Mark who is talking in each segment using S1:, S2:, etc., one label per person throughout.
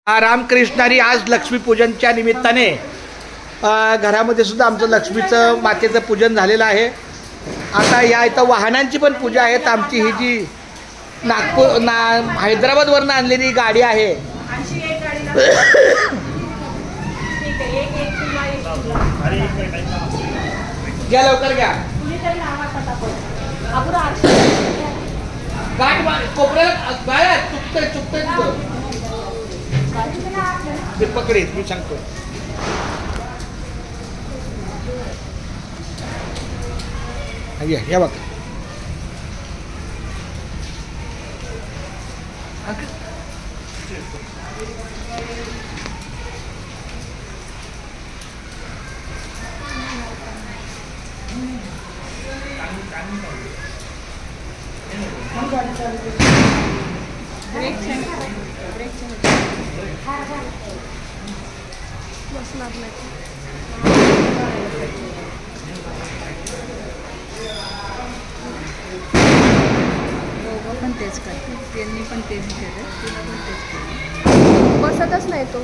S1: रामकृष्णारी आज लक्ष्मीपूजनच्या निमित्ताने घरामध्ये सुद्धा आमचं लक्ष्मीचं मातेचं पूजन झालेलं आहे। आता या इथं वाहनांची पण पूजा आहे। आमची ही जी हैदराबादवरून आणलेली गाडी आहे घ्या लवकर घ्या कोपऱ्याला चुकतंय ते पकडेल मी सांगतो। या बघ
S2: पण तेच करते त्यांनी पण तेच केलं तिला पण तेच केलं बसतच नाही तो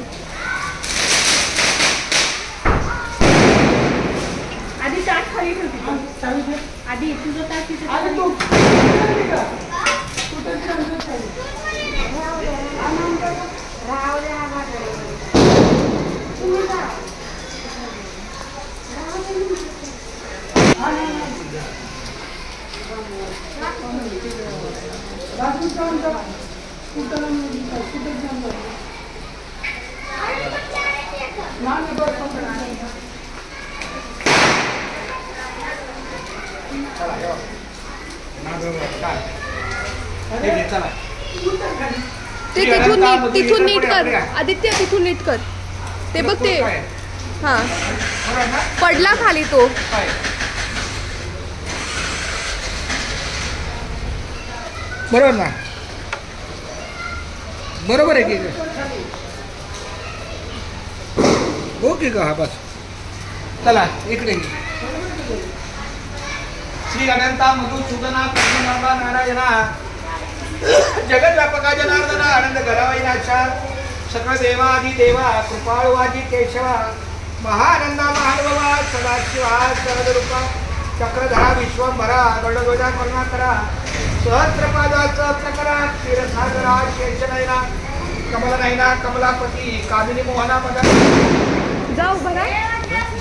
S2: आधी ताट खाली ठेवते आधी तुझं ताट तिथे तिथून नीट कर आदित्य तिथून नीट कर ते बघ ते हां पडला खाली तो
S1: बरोबर ना बरोबर आहे की ओके का हा बस चला इकडे श्री अनंता मधुसूदना कृष्णनामा नारायणा जगत व्यापका जनार्दना आनंद घरावैनाशा सकळ देवादी देवा कृपाळवाजी केशवा महानंदा महानुभवा सदाशिवा सहजरूपा चक्रधरा विश्वंभरा गडध्वजा करुणाकरा सहस्रपादा सहस्रकरा क्षीरसागरा शेषनयना कमलनयना कमलापती कामिनी मोहना मदन
S2: जाऊ बरं